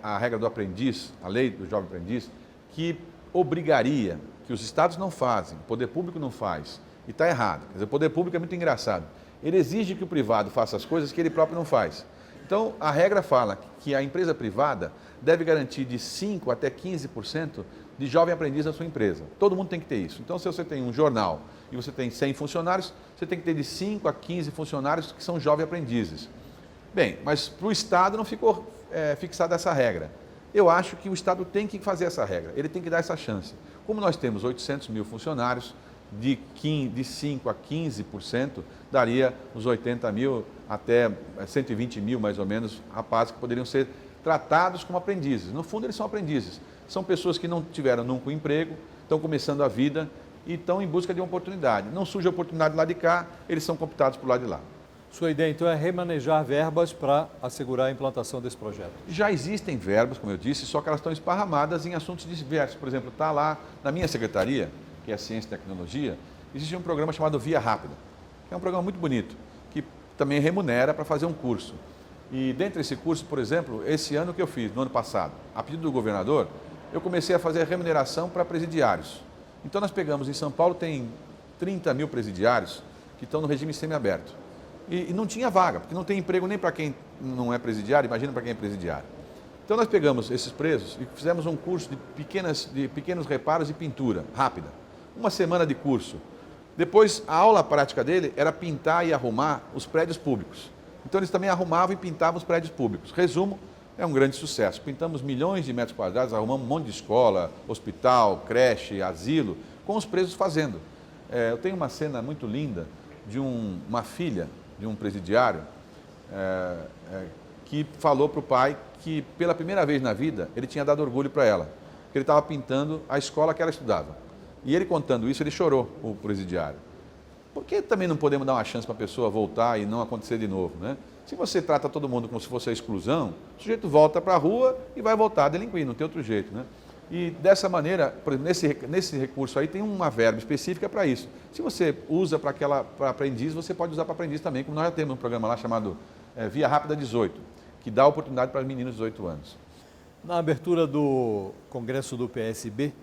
a regra do aprendiz, a lei do jovem aprendiz, que obrigaria, que os estados não fazem, o poder público não faz, e está errado. Quer dizer, o poder público é muito engraçado. Ele exige que o privado faça as coisas que ele próprio não faz. Então, a regra fala que a empresa privada deve garantir de 5% até 15% de jovem aprendiz na sua empresa. Todo mundo tem que ter isso. Então, se você tem um jornal e você tem 100 funcionários, você tem que ter de 5 a 15 funcionários que são jovem aprendizes. Bem, mas para o Estado não ficou fixada essa regra. Eu acho que o Estado tem que fazer essa regra, ele tem que dar essa chance. Como nós temos 800 mil funcionários, de 5% a 15% daria os 80 mil até 120 mil, mais ou menos, rapazes que poderiam ser tratados como aprendizes. No fundo, eles são aprendizes. São pessoas que não tiveram nunca um emprego, estão começando a vida e estão em busca de uma oportunidade. Não surge a oportunidade lá de cá, eles são computados por lá de lá. Sua ideia, então, é remanejar verbas para assegurar a implantação desse projeto? Já existem verbas, como eu disse, só que elas estão esparramadas em assuntos diversos. Por exemplo, está lá na minha secretaria, que é a Ciência e Tecnologia, existe um programa chamado Via Rápida, que é um programa muito bonito, que também remunera para fazer um curso. E dentro desse curso, por exemplo, esse ano que eu fiz, no ano passado, a pedido do governador, eu comecei a fazer a remuneração para presidiários. Então nós pegamos, em São Paulo tem 30 mil presidiários que estão no regime semiaberto. E não tinha vaga, porque não tem emprego nem para quem não é presidiário, imagina para quem é presidiário. Então nós pegamos esses presos e fizemos um curso de pequenos reparos e pintura, rápida. Uma semana de curso. Depois, a aula prática dele era pintar e arrumar os prédios públicos. Então eles também arrumavam e pintavam os prédios públicos. Resumo, é um grande sucesso. Pintamos milhões de metros quadrados, arrumamos um monte de escola, hospital, creche, asilo, com os presos fazendo. Eu tenho uma cena muito linda de uma filha de um presidiário que falou para o pai que pela primeira vez na vida ele tinha dado orgulho para ela, que ele estava pintando a escola que ela estudava. E ele contando isso, ele chorou, o presidiário. Por que também não podemos dar uma chance para a pessoa voltar e não acontecer de novo, né? Se você trata todo mundo como se fosse a exclusão, o sujeito volta para a rua e vai voltar a delinquir, não tem outro jeito, né? E dessa maneira, por exemplo, nesse recurso aí tem uma verba específica para isso. Se você usa para aprendiz, você pode usar para aprendiz também, como nós já temos um programa lá chamado Via Rápida 18, que dá oportunidade para meninos de 18 anos. Na abertura do Congresso do PSB,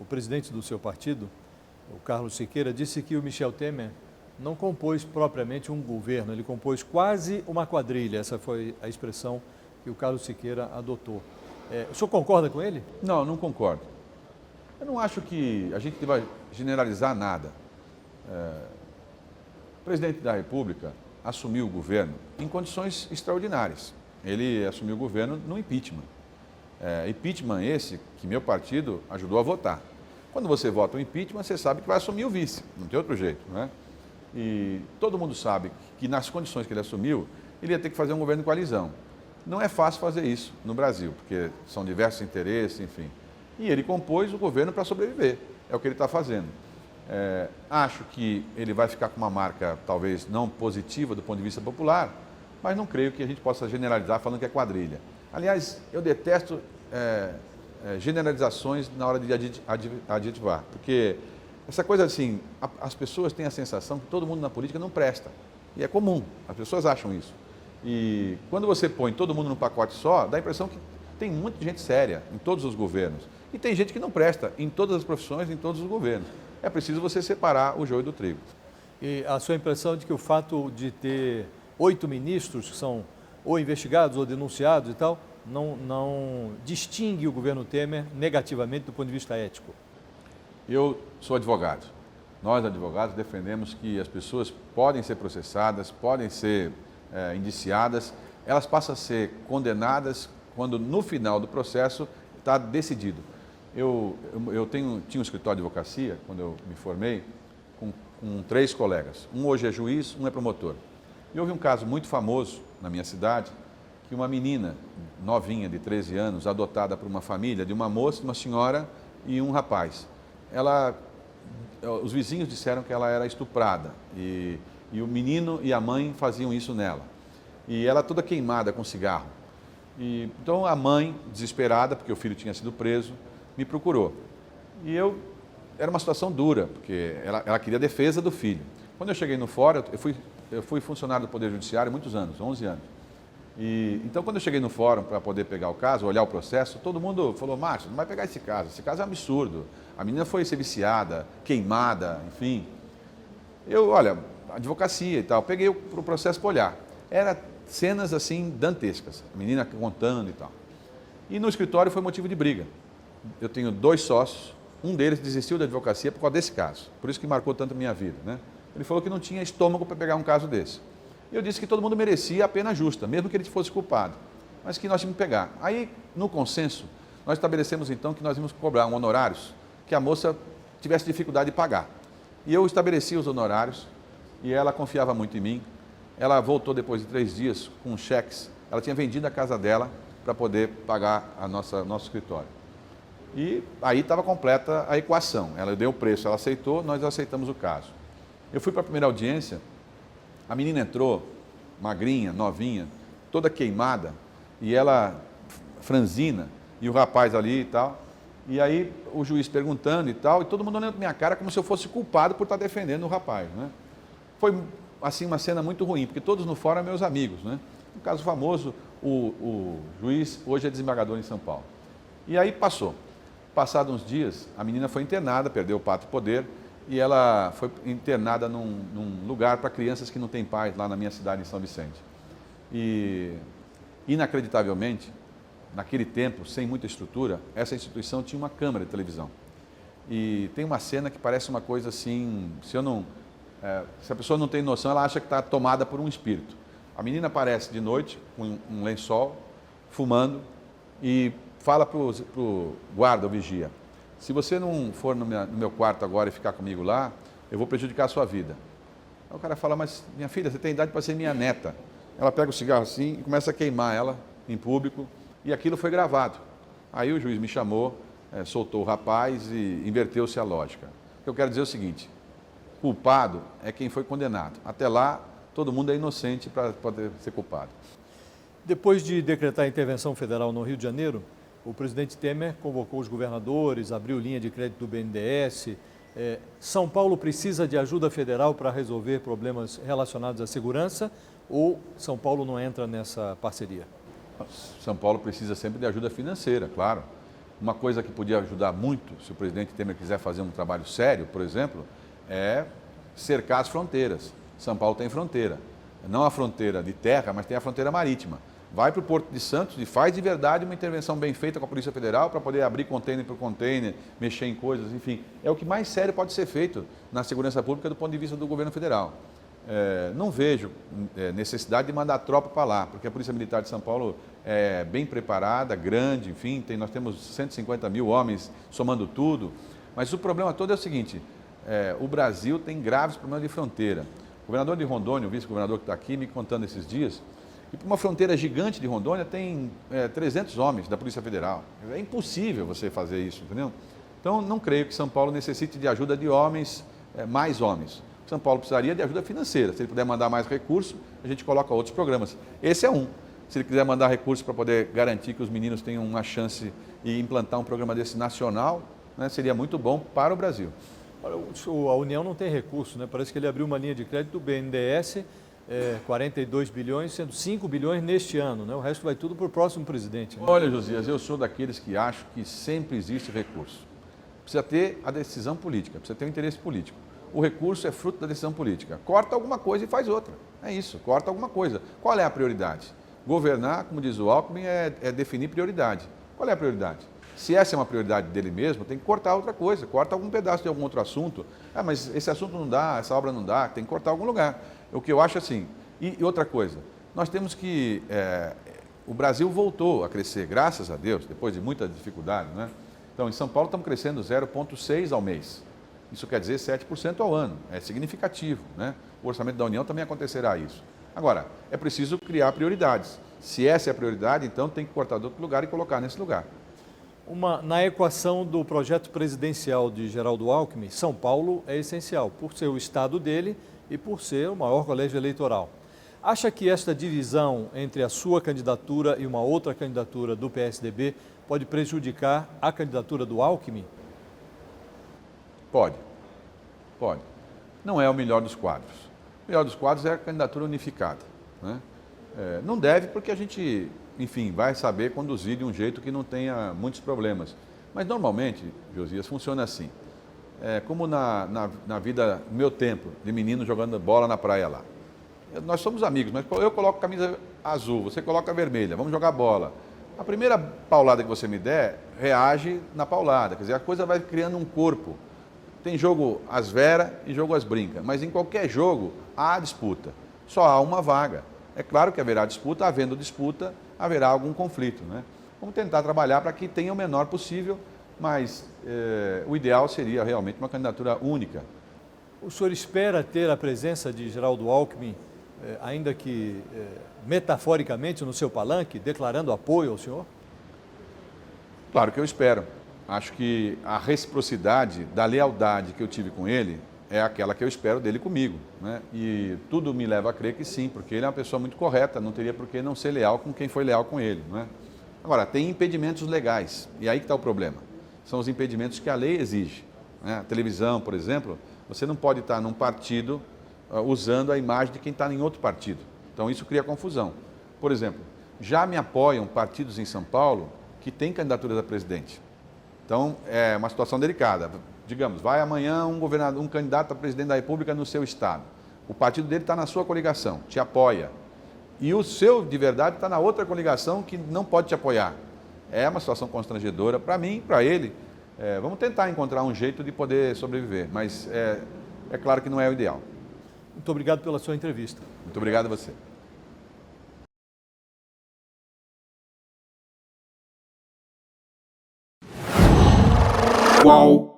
o presidente do seu partido, o Carlos Siqueira, disse que o Michel Temer não compôs propriamente um governo, ele compôs quase uma quadrilha. Essa foi a expressão que o Carlos Siqueira adotou. O senhor concorda com ele? Não, não concordo. Eu não acho que a gente deva generalizar nada. O presidente da República assumiu o governo em condições extraordinárias. Ele assumiu o governo no impeachment. Impeachment esse que meu partido ajudou a votar. Quando você vota o impeachment, você sabe que vai assumir o vice, não tem outro jeito, né? E todo mundo sabe que nas condições que ele assumiu, ele ia ter que fazer um governo de coalizão. Não é fácil fazer isso no Brasil, porque são diversos interesses, enfim. E ele compôs o governo para sobreviver, é o que ele está fazendo. Acho que ele vai ficar com uma marca talvez não positiva do ponto de vista popular, mas não creio que a gente possa generalizar falando que é quadrilha. Aliás, eu detesto generalizações na hora de adjetivar, porque essa coisa assim, as pessoas têm a sensação que todo mundo na política não presta, e é comum, as pessoas acham isso. E quando você põe todo mundo num pacote só, dá a impressão que tem muita gente séria em todos os governos, e tem gente que não presta em todas as profissões, em todos os governos. É preciso você separar o joio do trigo. E a sua impressão de que o fato de ter 8 ministros que são ou investigados ou denunciados e tal, não distingue o governo Temer negativamente do ponto de vista ético? Eu sou advogado. Nós, advogados, defendemos que as pessoas podem ser processadas, podem ser indiciadas, elas passam a ser condenadas quando no final do processo está decidido. Eu tinha um escritório de advocacia, quando eu me formei, com 3 colegas. Um hoje é juiz, um é promotor. E houve um caso muito famoso na minha cidade, que uma menina novinha de 13 anos, adotada por uma família de uma moça, uma senhora e um rapaz. Os vizinhos disseram que ela era estuprada e o menino e a mãe faziam isso nela. E ela toda queimada com cigarro. Então a mãe, desesperada, porque o filho tinha sido preso, me procurou. E era uma situação dura, porque ela queria a defesa do filho. Quando eu cheguei no fórum, eu fui funcionário do Poder Judiciário há muitos anos, 11 anos. Então, quando eu cheguei no fórum para poder pegar o caso, olhar o processo, todo mundo falou: Márcio, não vai pegar esse caso é um absurdo. A menina foi ser viciada, queimada, enfim. Olha, advocacia e tal, peguei o processo para olhar. Era cenas assim dantescas, a menina contando e tal. E no escritório foi motivo de briga. Eu tenho 2 sócios, um deles desistiu da advocacia por causa desse caso, por isso que marcou tanto a minha vida, né? Ele falou que não tinha estômago para pegar um caso desse. Eu disse que todo mundo merecia a pena justa, mesmo que ele fosse culpado, mas que nós tínhamos que pegar. Aí, no consenso, nós estabelecemos então que nós íamos cobrar honorários que a moça tivesse dificuldade de pagar. E eu estabeleci os honorários e ela confiava muito em mim. Ela voltou depois de 3 dias com cheques. Ela tinha vendido a casa dela para poder pagar nosso escritório. E aí estava completa a equação. Ela deu o preço, ela aceitou, nós aceitamos o caso. Eu fui para a primeira audiência, a menina entrou, magrinha, novinha, toda queimada, e ela franzina, e o rapaz ali e tal. E aí o juiz perguntando e tal, e todo mundo olhando para minha cara como se eu fosse culpado por estar defendendo o rapaz, né? Foi assim uma cena muito ruim, porque todos no fórum eram meus amigos, né? Um caso famoso, o juiz hoje é desembargador em São Paulo. E aí passou. Passados uns dias, a menina foi internada, perdeu o pátrio poder, e ela foi internada num lugar para crianças que não têm pais, lá na minha cidade, em São Vicente. E, inacreditavelmente, naquele tempo, sem muita estrutura, essa instituição tinha uma câmera de televisão. E tem uma cena que parece uma coisa assim, se a pessoa não tem noção, ela acha que está tomada por um espírito. A menina aparece de noite, com um lençol, fumando, e fala para o guarda, o vigia: se você não for no meu quarto agora e ficar comigo lá, eu vou prejudicar a sua vida. Aí o cara fala: mas minha filha, você tem idade para ser minha neta. Ela pega o cigarro assim e começa a queimar ela em público, e aquilo foi gravado. Aí o juiz me chamou, soltou o rapaz e inverteu-se a lógica. O que eu quero dizer é o seguinte: culpado é quem foi condenado. Até lá, todo mundo é inocente para poder ser culpado. Depois de decretar a intervenção federal no Rio de Janeiro, o presidente Temer convocou os governadores, abriu linha de crédito do BNDES. São Paulo precisa de ajuda federal para resolver problemas relacionados à segurança, ou São Paulo não entra nessa parceria? São Paulo precisa sempre de ajuda financeira, claro. Uma coisa que podia ajudar muito, se o presidente Temer quiser fazer um trabalho sério, por exemplo, é cercar as fronteiras. São Paulo tem fronteira. Não a fronteira de terra, mas tem a fronteira marítima. Vai para o Porto de Santos e faz de verdade uma intervenção bem feita com a Polícia Federal para poder abrir container por container, mexer em coisas, enfim. É o que mais sério pode ser feito na segurança pública do ponto de vista do governo federal. Não vejo necessidade de mandar tropa para lá, porque a Polícia Militar de São Paulo é bem preparada, grande, enfim, nós temos 150 mil homens somando tudo. Mas o problema todo é o seguinte: o Brasil tem graves problemas de fronteira. O governador de Rondônia, o vice-governador que está aqui, me contando esses dias, E para uma fronteira gigante de Rondônia tem 300 homens da Polícia Federal. É impossível você fazer isso, entendeu? Então, não creio que São Paulo necessite de ajuda de homens, mais homens. São Paulo precisaria de ajuda financeira. Se ele puder mandar mais recursos, a gente coloca outros programas. Esse é um. Se ele quiser mandar recursos para poder garantir que os meninos tenham uma chance e implantar um programa desse nacional, né, seria muito bom para o Brasil. A União não tem recurso, né? Parece que ele abriu uma linha de crédito do BNDES, 42 bilhões, sendo 5 bilhões neste ano, né? O resto vai tudo para o próximo presidente. Né? Olha, Josias, eu sou daqueles que acham que sempre existe recurso. Precisa ter a decisão política, precisa ter o interesse político. O recurso é fruto da decisão política. Corta alguma coisa e faz outra. É isso, corta alguma coisa. Qual é a prioridade? Governar, como diz o Alckmin, é definir prioridade. Qual é a prioridade? Se essa é uma prioridade dele mesmo, tem que cortar outra coisa, corta algum pedaço de algum outro assunto. Ah, mas esse assunto não dá, essa obra não dá, tem que cortar algum lugar. O que eu acho assim. E outra coisa, nós temos que... o Brasil voltou a crescer, graças a Deus, depois de muita dificuldade, né? Então, em São Paulo estamos crescendo 0,6% ao mês. Isso quer dizer 7% ao ano. É significativo, né? O orçamento da União também acontecerá isso. Agora, é preciso criar prioridades. Se essa é a prioridade, então tem que cortar de outro lugar e colocar nesse lugar. Na equação do projeto presidencial de Geraldo Alckmin, São Paulo é essencial, por ser o estado dele e por ser o maior colégio eleitoral. Acha que esta divisão entre a sua candidatura e uma outra candidatura do PSDB pode prejudicar a candidatura do Alckmin? Pode. Não é o melhor dos quadros. O melhor dos quadros é a candidatura unificada, né? Não deve porque a gente, enfim, vai saber conduzir de um jeito que não tenha muitos problemas. Mas normalmente, Josias, funciona assim. Como na vida, no meu tempo, de menino jogando bola na praia lá. Nós somos amigos, mas eu coloco camisa azul, você coloca vermelha, vamos jogar bola. A primeira paulada que você me der, reage na paulada. Quer dizer, a coisa vai criando um corpo. Tem jogo às vera e jogo às brinca, mas em qualquer jogo há disputa. Só há uma vaga. É claro que haverá disputa, havendo disputa, haverá algum conflito, né? Vamos tentar trabalhar para que tenha o menor possível, mas o ideal seria realmente uma candidatura única. O senhor espera ter a presença de Geraldo Alckmin, ainda que metaforicamente, no seu palanque, declarando apoio ao senhor? Claro que eu espero. Acho que a reciprocidade da lealdade que eu tive com ele é aquela que eu espero dele comigo, né? E tudo me leva a crer que sim, porque ele é uma pessoa muito correta, não teria por que não ser leal com quem foi leal com ele, né? Agora, tem impedimentos legais, e aí que está o problema. São os impedimentos que a lei exige, né? A televisão, por exemplo, você não pode estar num partido usando a imagem de quem está em outro partido. Então, isso cria confusão. Por exemplo, já me apoiam partidos em São Paulo que têm candidaturas a presidente. Então, é uma situação delicada. Digamos, vai amanhã um candidato a presidente da República no seu estado. O partido dele está na sua coligação, te apoia. E o seu, de verdade, está na outra coligação que não pode te apoiar. É uma situação constrangedora para mim, para ele. Vamos tentar encontrar um jeito de poder sobreviver, mas é claro que não é o ideal. Muito obrigado pela sua entrevista. Muito obrigado a você. Qual?